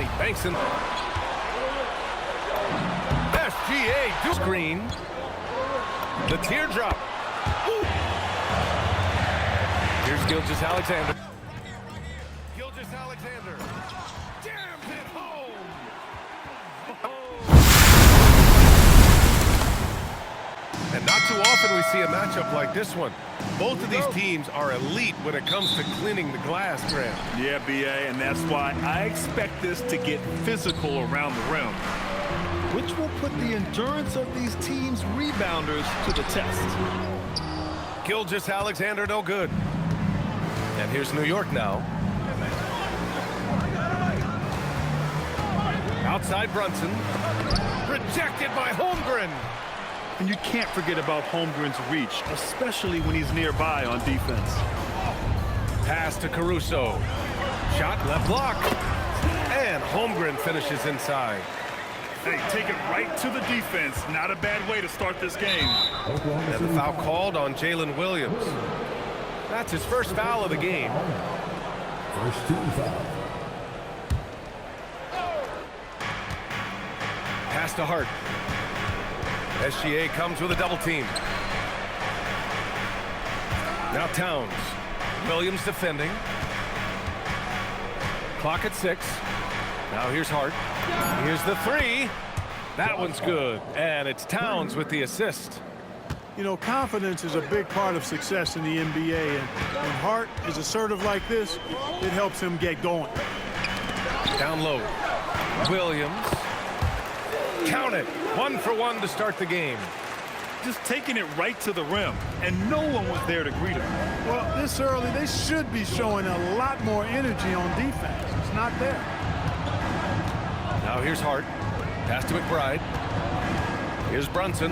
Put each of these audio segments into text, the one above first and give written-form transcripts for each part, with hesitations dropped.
And he banks in. SGA do screen. The teardrop. Ooh. Here's Gilgeous-Alexander. Gilgeous-Alexander jams it home. And not too often we see a matchup like this one. Both of these teams are elite when it comes to cleaning the glass, Graham. Yeah, BA, and that's why I expect this to get physical around the rim, which will put the endurance of these teams' rebounders to the test. Gilgeous-Alexander no good. And here's New York now. Outside Brunson. Rejected by Holmgren. And you can't forget about Holmgren's reach, especially when he's nearby on defense. Pass to Caruso. Shot left block. And Holmgren finishes inside. Hey, take it right to the defense. Not a bad way to start this game. And the foul called on Jalen Williams. That's his first foul of the game. First team foul. Pass to Hart. SGA comes with a double team. Now Towns. Williams defending. Clock at 6. Now here's Hart. Here's the three. That one's good. And it's Towns with the assist. You know, confidence is a big part of success in the NBA. And when Hart is assertive like this, it helps him get going. Down low. Williams. Count it. 1 for 1 to start the game. Just taking it right to the rim, and no one was there to greet him. Well, this early, they should be showing a lot more energy on defense. It's not there. Now here's Hart. Pass to McBride. Here's Brunson.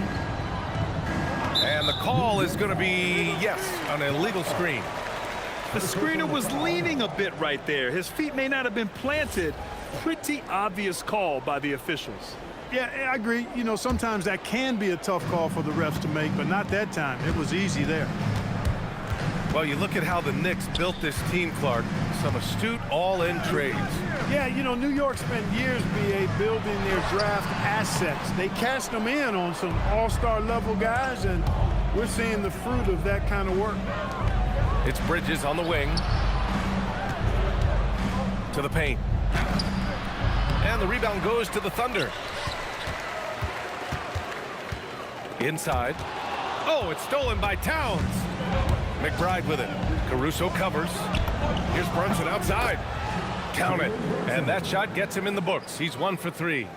And the call is going to be, yes, an illegal screen. The screener was leaning a bit right there. His feet may not have been planted. Pretty obvious call by the officials. Yeah, I agree. You know, sometimes that can be a tough call for the refs to make, but not that time. It was easy there. Well, you look at how the Knicks built this team, Clark. Some astute all-in trades. Yeah, you know, New York spent years, BA, building their draft assets. They cashed them in on some all-star level guys, and we're seeing the fruit of that kind of work. It's Bridges on the wing. To the paint. And the rebound goes to the Thunder. Inside. Oh, it's stolen by Towns. McBride with it. Caruso covers. Here's Brunson outside. Count it. And that shot gets him in the books. He's 1 for 3.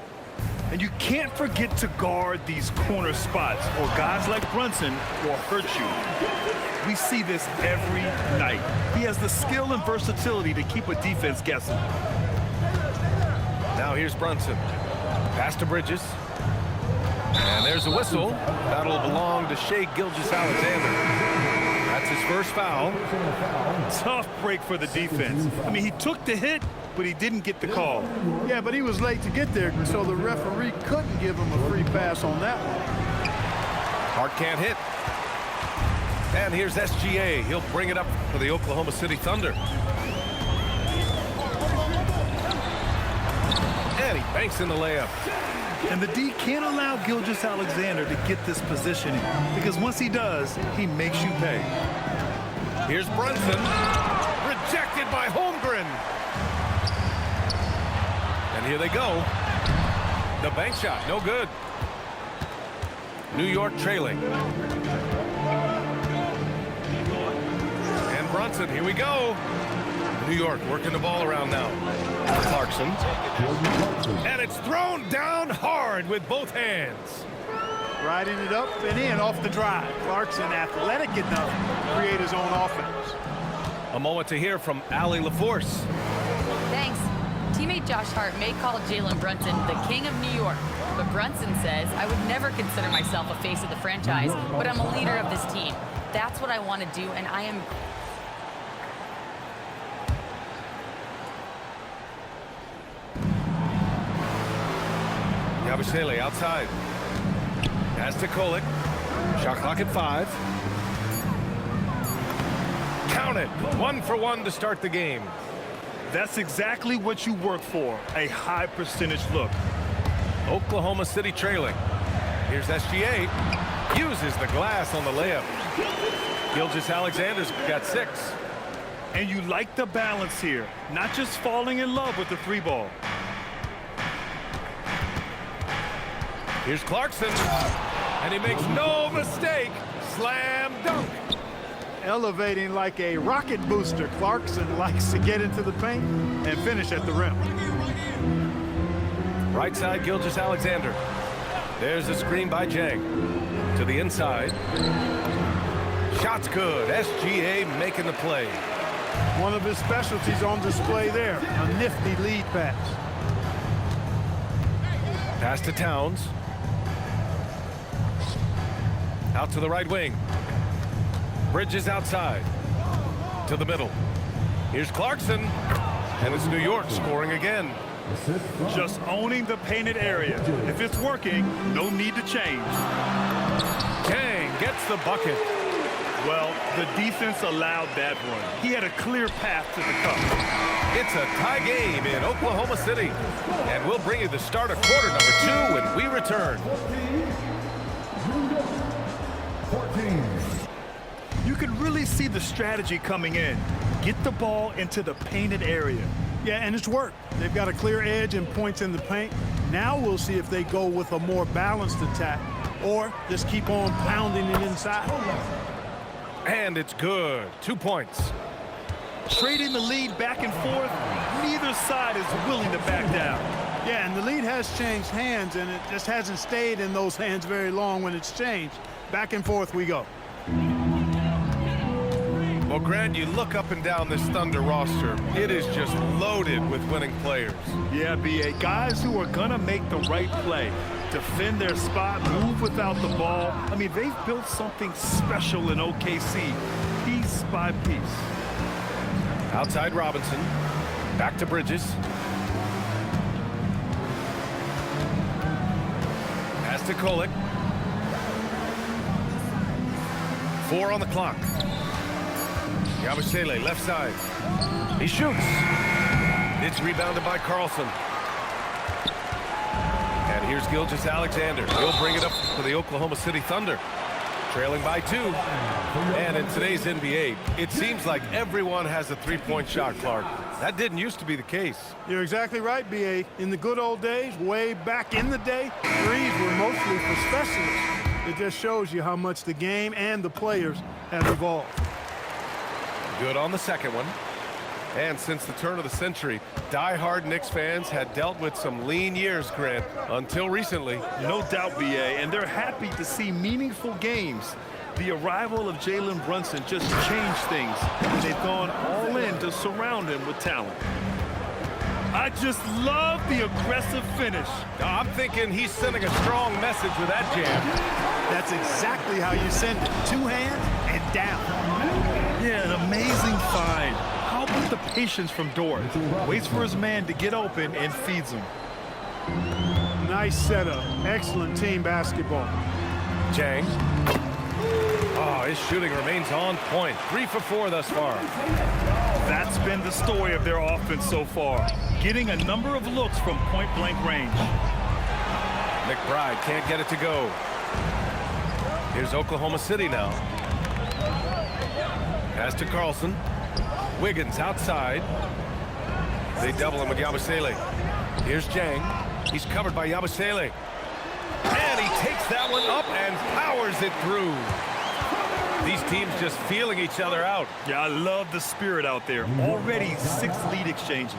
And you can't forget to guard these corner spots, or guys like Brunson will hurt you. We see this every night. He has the skill and versatility to keep a defense guessing. Now here's Brunson. Pass to Bridges. And there's a whistle. That'll belong to Shai Gilgeous-Alexander. That's his first foul. Tough break for the defense. I mean, he took the hit, but he didn't get the call. Yeah, but he was late to get there, so the referee couldn't give him a free pass on that one. Hart can't hit. And here's SGA. He'll bring it up for the Oklahoma City Thunder. And he banks in the layup. And the D can't allow Gilgeous-Alexander to get this positioning, because once he does, he makes you pay. Here's Brunson. Rejected by Holmgren. And here they go. The bank shot, no good. New York trailing. And Brunson, here we go. New York working the ball around now. Clarkson. And it's thrown down hard with both hands. Riding it up and in off the drive. Clarkson athletic enough to create his own offense. A moment to hear from Allie LaForce. Thanks. Teammate Josh Hart may call Jalen Brunson the king of New York, but Brunson says, I would never consider myself a face of the franchise, but I'm a leader of this team. That's what I want to do, and I am... Yabusele outside. Pass to Kolek. Shot clock at 5. Count it. 1 for 1 to start the game. That's exactly what you work for, a high percentage look. Oklahoma City trailing. Here's SGA. Uses the glass on the layup. Gilgeous-Alexander's got 6. And you like the balance here, not just falling in love with the 3-ball. Here's Clarkson. And he makes no mistake. Slam dunk. Elevating like a rocket booster, Clarkson likes to get into the paint and finish at the rim. Right side, Gilgeous-Alexander. There's a screen by Jang. To the inside. Shot's good. SGA making the play. One of his specialties on display there, a nifty lead pass. Pass to Towns. Out to the right wing. Bridges outside. To the middle. Here's Clarkson. And it's New York scoring again. Just owning the painted area. If it's working, no need to change. Jang gets the bucket. Well, the defense allowed that run. He had a clear path to the cup. It's a tie game in Oklahoma City. And we'll bring you the start of quarter number 2 when we return. 14. You can really see the strategy coming in. Get the ball into the painted area. Yeah, and it's worked. They've got a clear edge and points in the paint. Now we'll see if they go with a more balanced attack or just keep on pounding it inside. And it's good. 2 points. Trading the lead back and forth, neither side is willing to back down. Yeah, and the lead has changed hands, and it just hasn't stayed in those hands very long when it's changed. Back and forth we go. Well, Grant, you look up and down this Thunder roster. It is just loaded with winning players. Yeah, B.A. Guys who are going to make the right play, defend their spot, move without the ball. I mean, they've built something special in OKC, piece by piece. Outside Robinson. Back to Bridges. Pass to Kolek. 4 on the clock. Yabusele, left side. He shoots. It's rebounded by Carlson. And here's Gilgeous-Alexander. He'll bring it up for the Oklahoma City Thunder. Trailing by 2. And in today's NBA, it seems like everyone has a three-point shot, Clark. That didn't used to be the case. You're exactly right, B.A. In the good old days, way back in the day, threes were mostly for specialists. It just shows you how much the game and the players have evolved. Good on the second one. And since the turn of the century, die-hard Knicks fans had dealt with some lean years, Grant, until recently. No doubt, B.A., and they're happy to see meaningful games. The arrival of Jalen Brunson just changed things, and they've gone all in to surround him with talent. I just love the aggressive finish. I'm thinking he's sending a strong message with that jam. That's exactly how you send it. 2 hands and down. Yeah, an amazing find. How about the patience from Dort? Waits for his man to get open and feeds him. Nice setup. Excellent team basketball. Jang. Oh, his shooting remains on point. 3 for 4 thus far. That's been the story of their offense so far. Getting a number of looks from point-blank range. McBride can't get it to go. Here's Oklahoma City now. Pass to Carlson. Wiggins outside. They double him with Yabusele. Here's Jang. He's covered by Yabusele. And he takes that one up and powers it through. These teams just feeling each other out. Yeah, I love the spirit out there. Already 6 lead exchanges.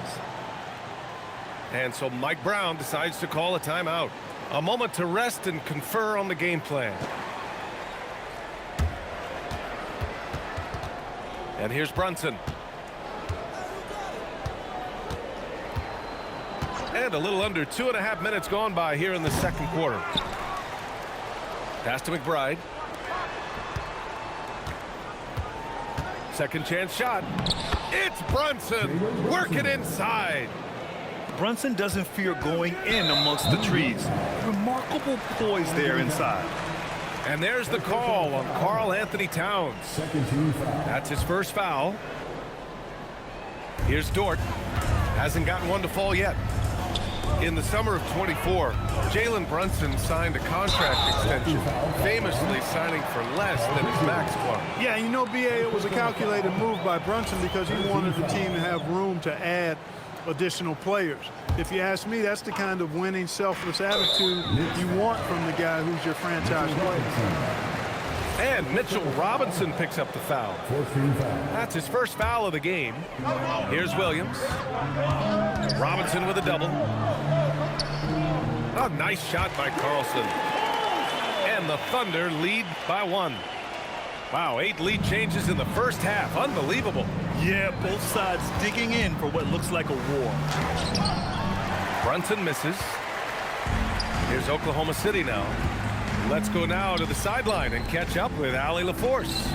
And so Mike Brown decides to call a timeout. A moment to rest and confer on the game plan. And here's Brunson. And a little under 2.5 minutes gone by here in the second quarter. Pass to McBride. Second chance shot. It's Brunson working inside. Brunson doesn't fear going in amongst the trees. Remarkable poise there inside. And there's the call on Karl Anthony Towns. Second team foul. That's his first foul. Here's Dort. Hasn't gotten one to fall yet. In the summer of 24, Jalen Brunson signed a contract extension, famously signing for less than his max club. Yeah, you know, BA, it was a calculated move by Brunson because he wanted the team to have room to add additional players. If you ask me, that's the kind of winning, selfless attitude you want from the guy who's your franchise player. And Mitchell Robinson picks up the foul. That's his first foul of the game. Here's Williams. Robinson with a double. A nice shot by Carlson. And the Thunder lead by 1. Wow, 8 lead changes in the first half. Unbelievable. Yeah, both sides digging in for what looks like a war. Brunson misses. Here's Oklahoma City now. Let's go now to the sideline and catch up with Allie LaForce.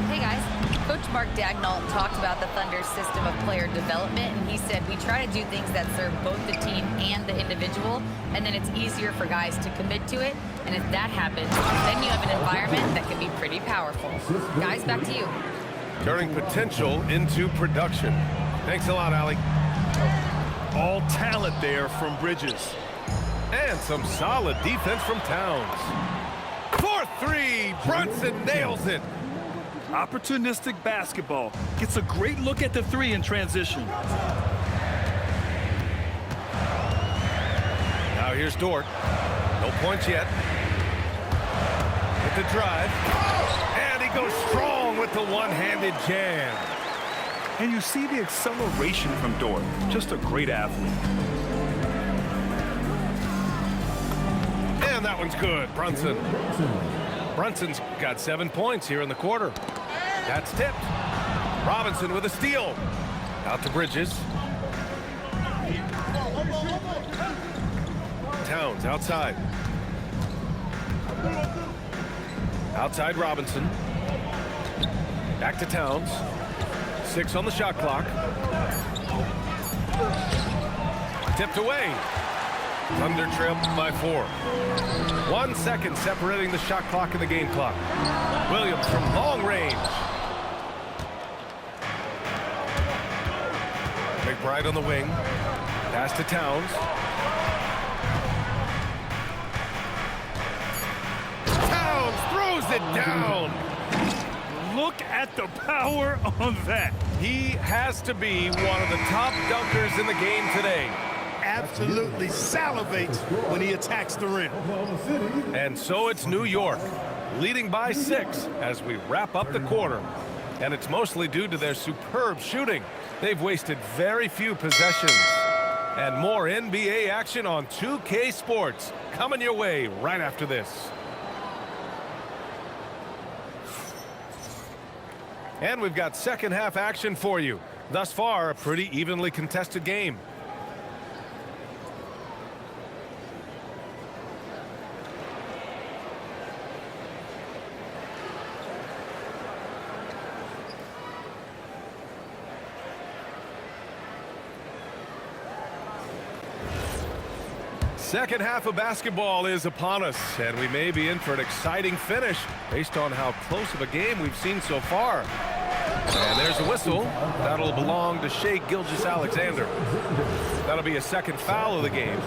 Hey guys, Coach Mark Dagnall talked about the Thunder's system of player development, and he said we try to do things that serve both the team and the individual, and then it's easier for guys to commit to it. And if that happens, then you have an environment that can be pretty powerful. Guys, back to you. Turning potential into production. Thanks a lot, Allie. All talent there from Bridges. And some solid defense from Towns. 4-3, Brunson nails it. Opportunistic basketball. Gets a great look at the 3 in transition. Now here's Dort. No points yet. With the drive. And he goes strong with the one-handed jam. And you see the acceleration from Dort. Just a great athlete. And that one's good, Brunson. Brunson's got 7 points here in the quarter. That's tipped. Robinson with a steal. Out to Bridges. Towns outside. Outside Robinson. Back to Towns. 6 on the shot clock. Tipped away. Thunder trail by 4. 1 second separating the shot clock and the game clock. Williams from long range. McBride on the wing. Pass to Towns. Towns throws it down. Look at the power on that. He has to be one of the top dunkers in the game today. Absolutely salivates when he attacks the rim. And so it's New York, leading by 6 as we wrap up the quarter. And it's mostly due to their superb shooting. They've wasted very few possessions. And more NBA action on 2K Sports coming your way right after this. And we've got second half action for you. Thus far, a pretty evenly contested game. Second half of basketball is upon us, and we may be in for an exciting finish based on how close of a game we've seen so far. And there's a whistle. That'll belong to Shai Gilgeous-Alexander. That'll be a second foul of the game.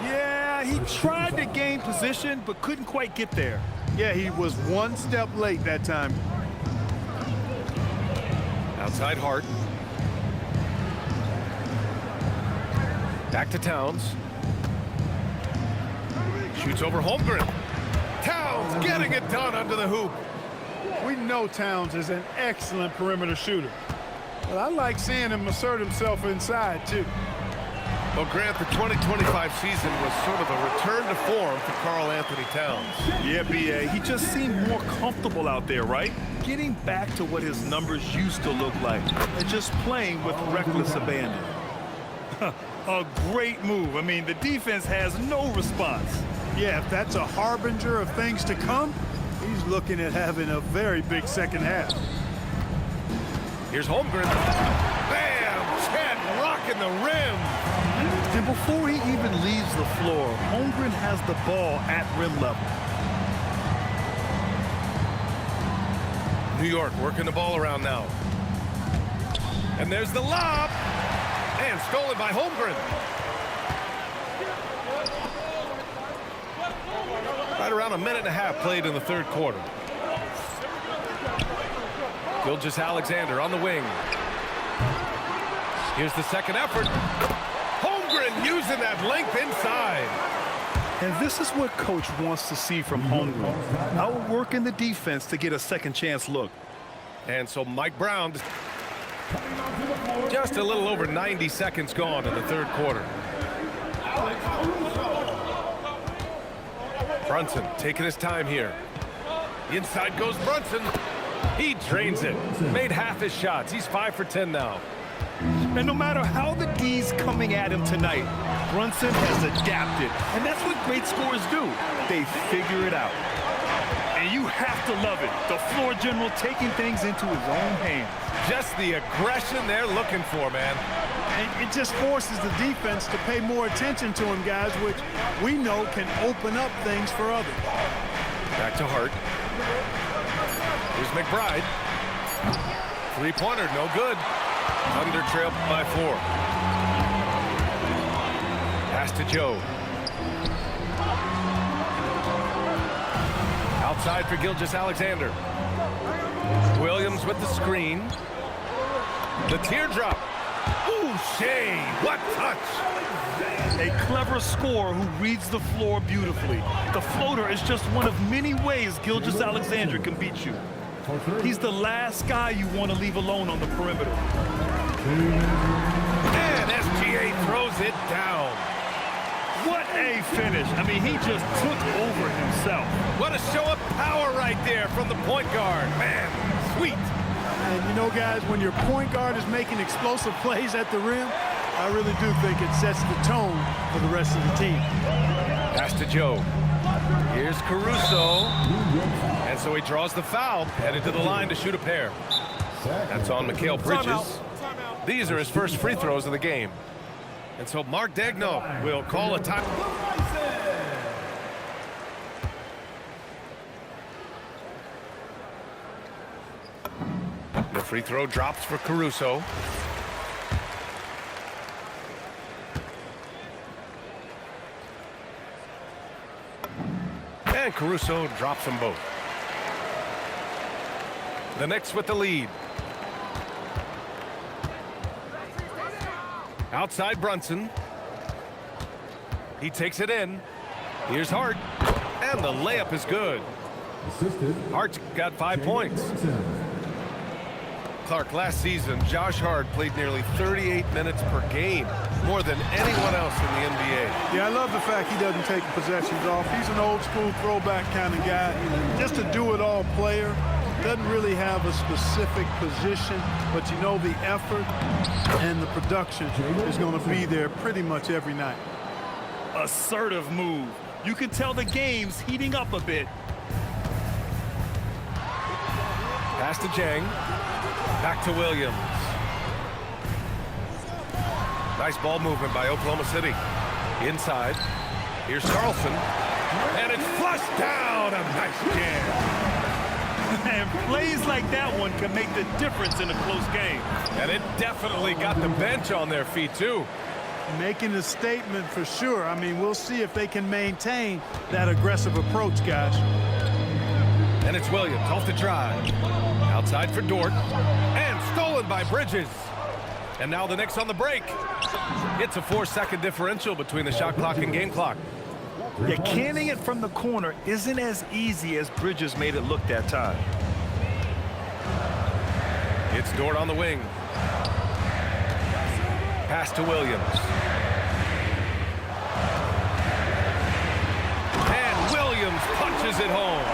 Yeah, he tried to gain position, but couldn't quite get there. Yeah, he was 1 step late that time. Outside Hart. Back to Towns. Shoots over Holmgren. Towns getting it done under the hoop. We know Towns is an excellent perimeter shooter. But I like seeing him assert himself inside, too. Well, Grant, the 2025 season was sort of a return to form for Karl Anthony Towns. Yeah, B.A., he just seemed more comfortable out there, right? Getting back to what his numbers used to look like, and just playing with reckless abandon. A great move. I mean, the defense has no response. Yeah, if that's a harbinger of things to come, he's looking at having a very big second half. Here's Holmgren. Bam! Chet rocking the rim. And before he even leaves the floor, Holmgren has the ball at rim level. New York working the ball around now. And there's the lob. And stolen by Holmgren. Right around a minute and a half played in the third quarter. Gilgeous-Alexander on the wing. Here's the second effort. Holmgren using that length inside. And this is what coach wants to see from Holmgren. Outworking the defense to get a second chance look. And so Mike Brown, just a little over 90 seconds gone in the third quarter. Brunson taking his time here. Inside goes Brunson. He drains it. Made half his shots. He's 5 for 10 now. And no matter how the D's coming at him tonight, Brunson has adapted. And that's what great scorers do. They figure it out. And you have to love it. The floor general taking things into his own hands. Just the aggression they're looking for, man. And it just forces the defense to pay more attention to him, guys, which we know can open up things for others. Back to Hart. Here's McBride. Three-pointer, no good. Thunder trail by 4. Pass to Joe. Outside for Gilgeous-Alexander. Williams with the screen. The teardrop. Ooh, Shai, what touch! A clever scorer who reads the floor beautifully. The floater is just one of many ways Gilgeous-Alexander can beat you. He's the last guy you want to leave alone on the perimeter. And SGA throws it down. What a finish. I mean, he just took over himself. What a show of power right there from the point guard. Man, sweet. And you know, guys, when your point guard is making explosive plays at the rim, I really do think it sets the tone for the rest of the team. Pass to Joe. Here's Caruso. And so he draws the foul, headed to the line to shoot a pair. That's on Mikal Bridges. These are his first free throws of the game. And so Mark Daigneault will call a time. The free throw drops for Caruso. And Caruso drops them both. The Knicks with the lead. Outside Brunson. He takes it in. Here's Hart. And the layup is good. Hart's got 5 points. Clark, last season, Josh Hart played nearly 38 minutes per game, more than anyone else in the NBA. Yeah, I love the fact he doesn't take possessions off. He's an old-school throwback kind of guy. Just a do-it-all player. Doesn't really have a specific position, but you know the effort and the production is going to be there pretty much every night. Assertive move. You can tell the game's heating up a bit. Pass to Jang. Back to Williams. Nice ball movement by Oklahoma City. Inside. Here's Carlson. And it's flushed down. A nice jam. And plays like that one can make the difference in a close game. And it definitely got the bench on their feet, too. Making a statement for sure. I mean, we'll see if they can maintain that aggressive approach, guys. And it's Williams off the drive. Outside for Dort. And stolen by Bridges. And now the Knicks on the break. It's a 4-second differential between the shot clock and game clock. Yeah, canning it from the corner isn't as easy as Bridges made it look that time. It's Dort on the wing. Pass to Williams. And Williams punches it home.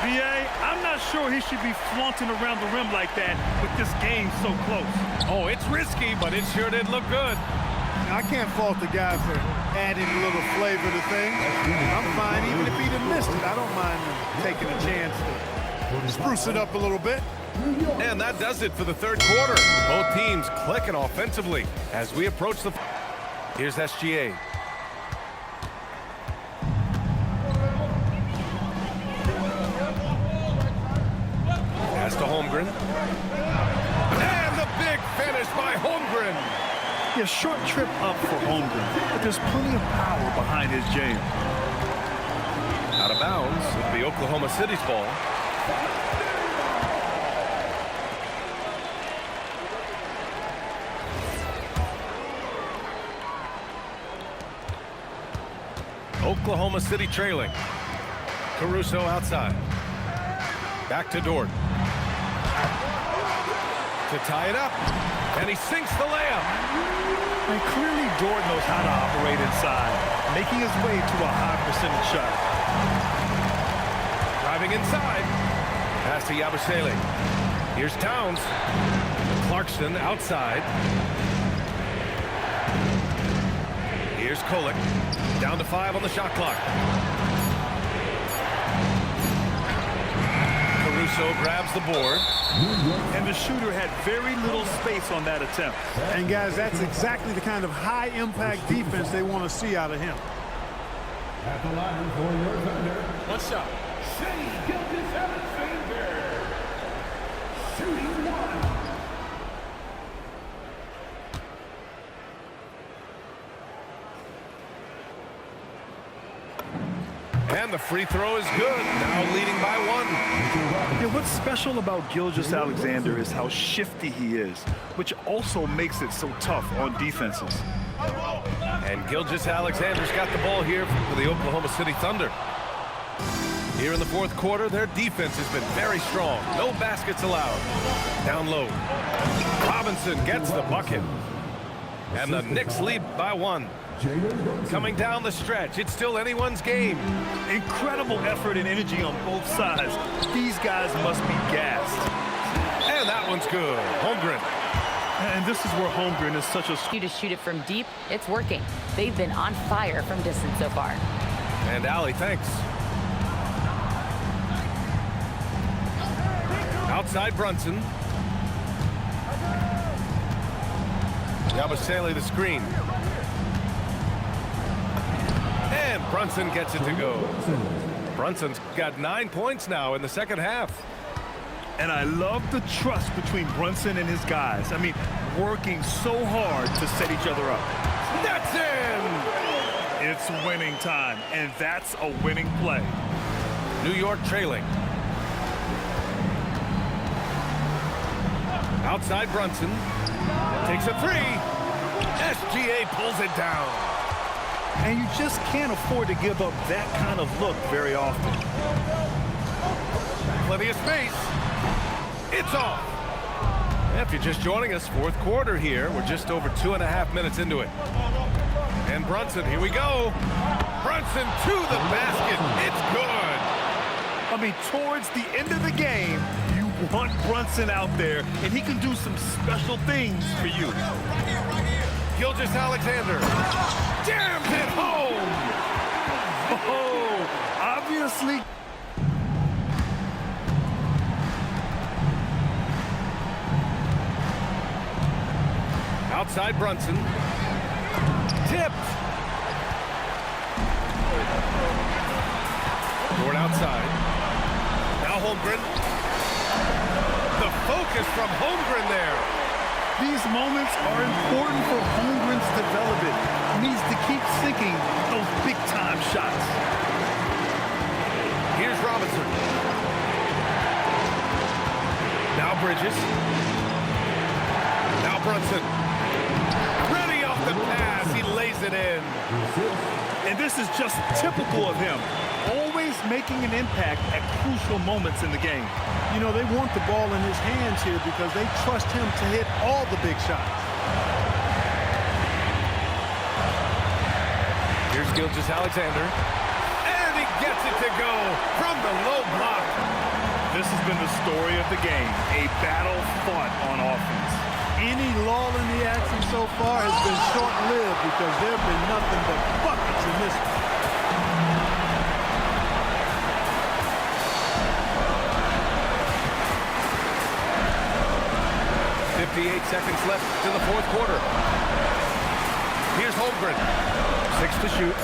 B.A., I'm not sure he should be flaunting around the rim like that with this game so close. Oh, it's risky, but it sure did look good. I can't fault the guy for adding a little flavor to things. I'm fine even if he'd have missed it. I don't mind taking a chance to spruce it up a little bit. And that does it for the third quarter. Both teams clicking offensively as we approach the... Here's SGA. Pass to Holmgren. And the big Poised by Holmgren. Yeah, short trip up for Holmgren, but there's plenty of power behind his jam. Out of bounds. It'll be Oklahoma City's ball. Oklahoma City trailing. Caruso outside. Back to Dort. To tie it up. And he sinks the layup. And clearly Dort knows how to operate inside, making his way to a high percentage shot. Driving inside. Pass to Yabusele. Here's Towns. Clarkson outside. Here's Kolek. Down to 5 on the shot clock. Caruso grabs the board. And the shooter had very little space on that attempt. And guys, that's exactly the kind of high-impact defense they want to see out of him. At the line for your thunder. One shot. Shai Gilgeous-Alexander. Shooting 1. And the free throw is good. Now leading by 1. Yeah, what's special about Gilgeous-Alexander is how shifty he is, which also makes it so tough on defenses. And Gilgeous-Alexander's got the ball here for the Oklahoma City Thunder. Here in the fourth quarter, their defense has been very strong. No baskets allowed. Down low. Robinson gets the bucket. And the Knicks lead by 1. Coming down the stretch, it's still anyone's game. Incredible effort and energy on both sides. These guys must be gassed. And that one's good. Holmgren. And this is where Holmgren is such a... To shoot it from deep, it's working. They've been on fire from distance so far. And Allie, thanks. Outside Brunson. Yabusele the screen. And Brunson gets it to go. Brunson's got 9 points now in the second half. And I love the trust between Brunson and his guys. I mean, working so hard to set each other up. That's in! It's winning time, and that's a winning play. New York trailing. Outside Brunson. Takes a 3. SGA pulls it down. And you just can't afford to give up that kind of look very often. Plenty of space. It's off. If you're just joining us, fourth quarter here. We're just over 2.5 minutes into it. And Brunson, here we go. Brunson to the basket. It's good. I mean, towards the end of the game, you want Brunson out there, and he can do some special things for you. Gilgeous-Alexander jams it home. Oh, obviously. Outside Brunson. Tipped. Dort outside. Now Holmgren. The focus from Holmgren there. These moments are important for Holmgren's development. He needs to keep sinking those big-time shots. Here's Robinson. Now Bridges. Now Brunson. Ready off the pass. He lays it in. And this is just typical of him. Always making an impact at crucial moments in the game. You know, they want the ball in his hands here because they trust him to hit all the big shots. Here's Gilgeous-Alexander. And he gets it to go from the low block. This has been the story of the game. A battle fought on offense. Any lull in the action so far has been short-lived because there have been nothing but buckets in this one. 58 seconds left in the fourth quarter. Here's Holmgren. 6 to shoot.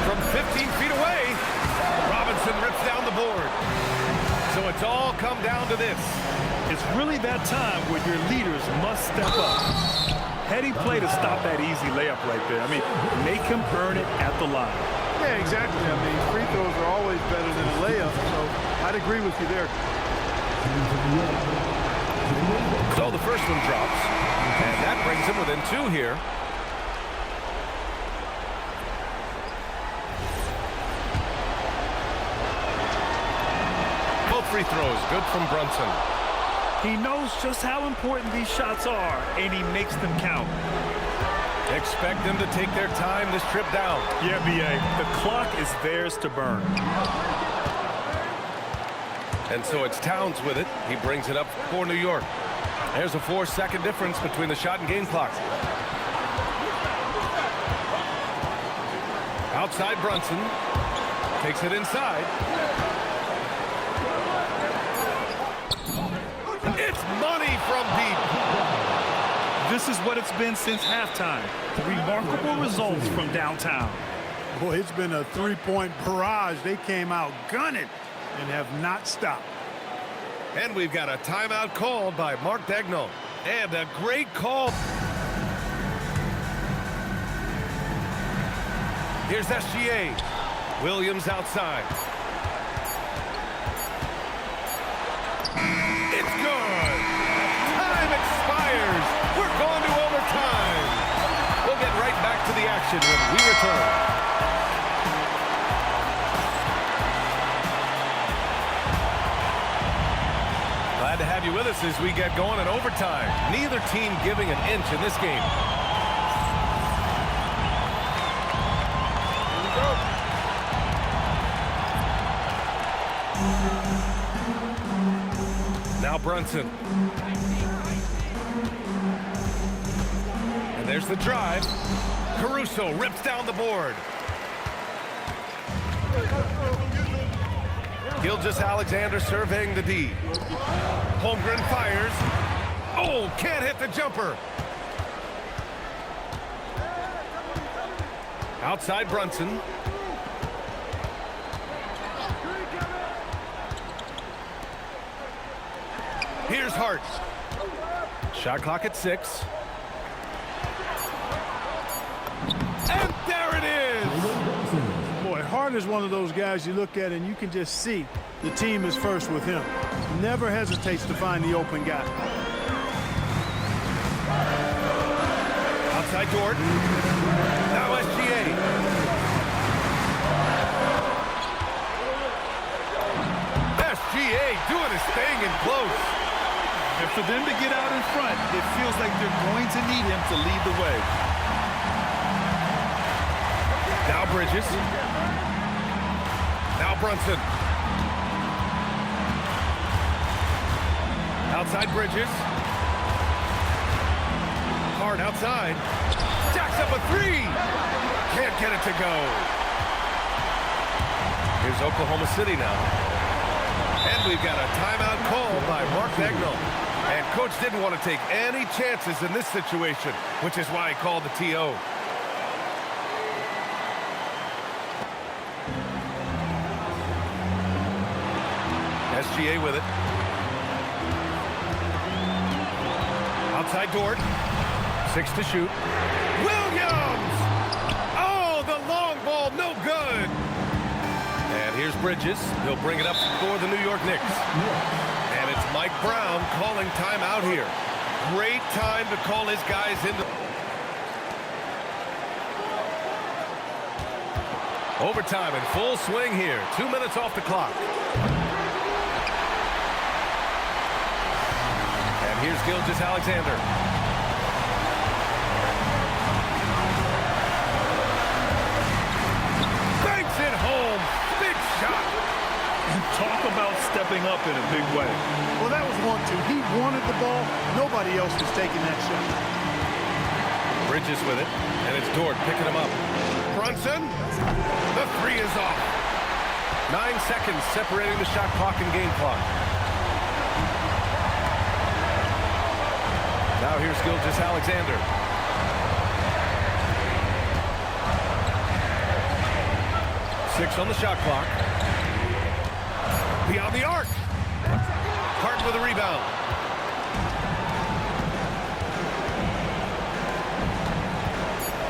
From 15 feet away, Robinson rips down the board. So it's all come down to this. It's really that time where your leaders must step up. Heady play to stop that easy layup right there. I mean, make him earn it at the line. Yeah, exactly. I mean, free throws are always better than a layup, so I'd agree with you there. So the first one drops, and that brings him within 2 here. Both free throws, good from Brunson. He knows just how important these shots are, and he makes them count. Expect them to take their time this trip down. Yeah, B.A., the clock is theirs to burn. And so it's Towns with it. He brings it up for New York. There's a 4-second difference between the shot and game clock. Outside Brunson. Takes it inside. It's money from deep. This is what it's been since halftime. Remarkable results from downtown. Boy, it's been a three-point barrage. They came out gunning and have not stopped. And we've got a timeout called by Mark Daigneault. And a great call. Here's SGA. Williams outside. It's good. Time expires. We're going to overtime. We'll get right back to the action when we return. Glad to have you with us as we get going in overtime. Neither team giving an inch in this game. Here we go. Now Brunson. And there's the drive. Caruso rips down the board. Gilgeous-Alexander surveying the D. Holmgren fires. Oh, can't hit the jumper. Outside Brunson. Here's Hart. Shot clock at 6. And there it is. Boy, Hart is one of those guys you look at and you can just see the team is first with him. Never hesitates to find the open guy. Outside Dort. Now SGA. SGA doing his thing in close. And for them to get out in front, it feels like they're going to need him to lead the way. Now Bridges. Now Brunson. Outside Bridges. Hart outside. Jacks up a 3. Can't get it to go. Here's Oklahoma City now. And we've got a timeout called by Mark Daigneault. And coach didn't want to take any chances in this situation, which is why he called the TO. SGA with it. Outside Dort. 6 to shoot. Williams! Oh, the long ball, no good. And here's Bridges. He'll bring it up for the New York Knicks. And it's Mike Brown calling timeout here. Great time to call his guys into... Overtime in full swing here. 2 minutes off the clock. And here's Gilgeous-Alexander. Banks it home. Big shot. Talk about stepping up in a big way. Well, that was 1-2. He wanted the ball. Nobody else was taking that shot. Bridges with it. And it's Dort picking him up. Brunson. The 3 is off. 9 seconds separating the shot clock and game clock. Now here's Gilgeous-Alexander. Six on the shot clock. Beyond the arc. Howard with a rebound.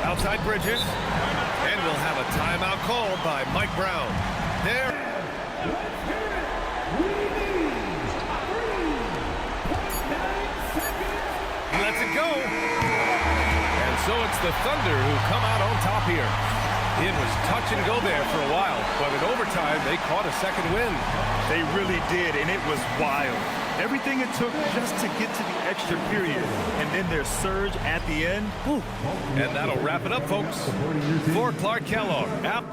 Outside Bridges. And we'll have a timeout called by Mike Brown. There. Let's hear it. We need 3.9 seconds. He lets it go. And so it's the Thunder who come out on top here. It was touch and go there for a while, but in overtime, they caught a second win. They really did, and it was wild. Everything it took just to get to the extra period, and then their surge at the end. Whew. And that'll wrap it up, folks. For Clark Kellogg, out.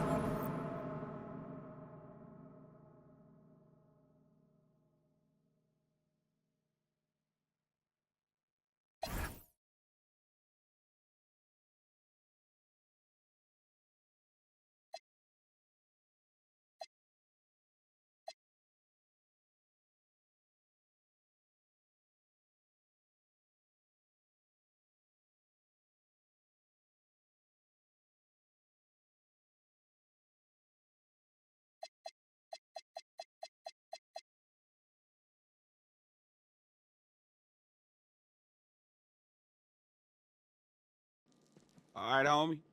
All right, homie.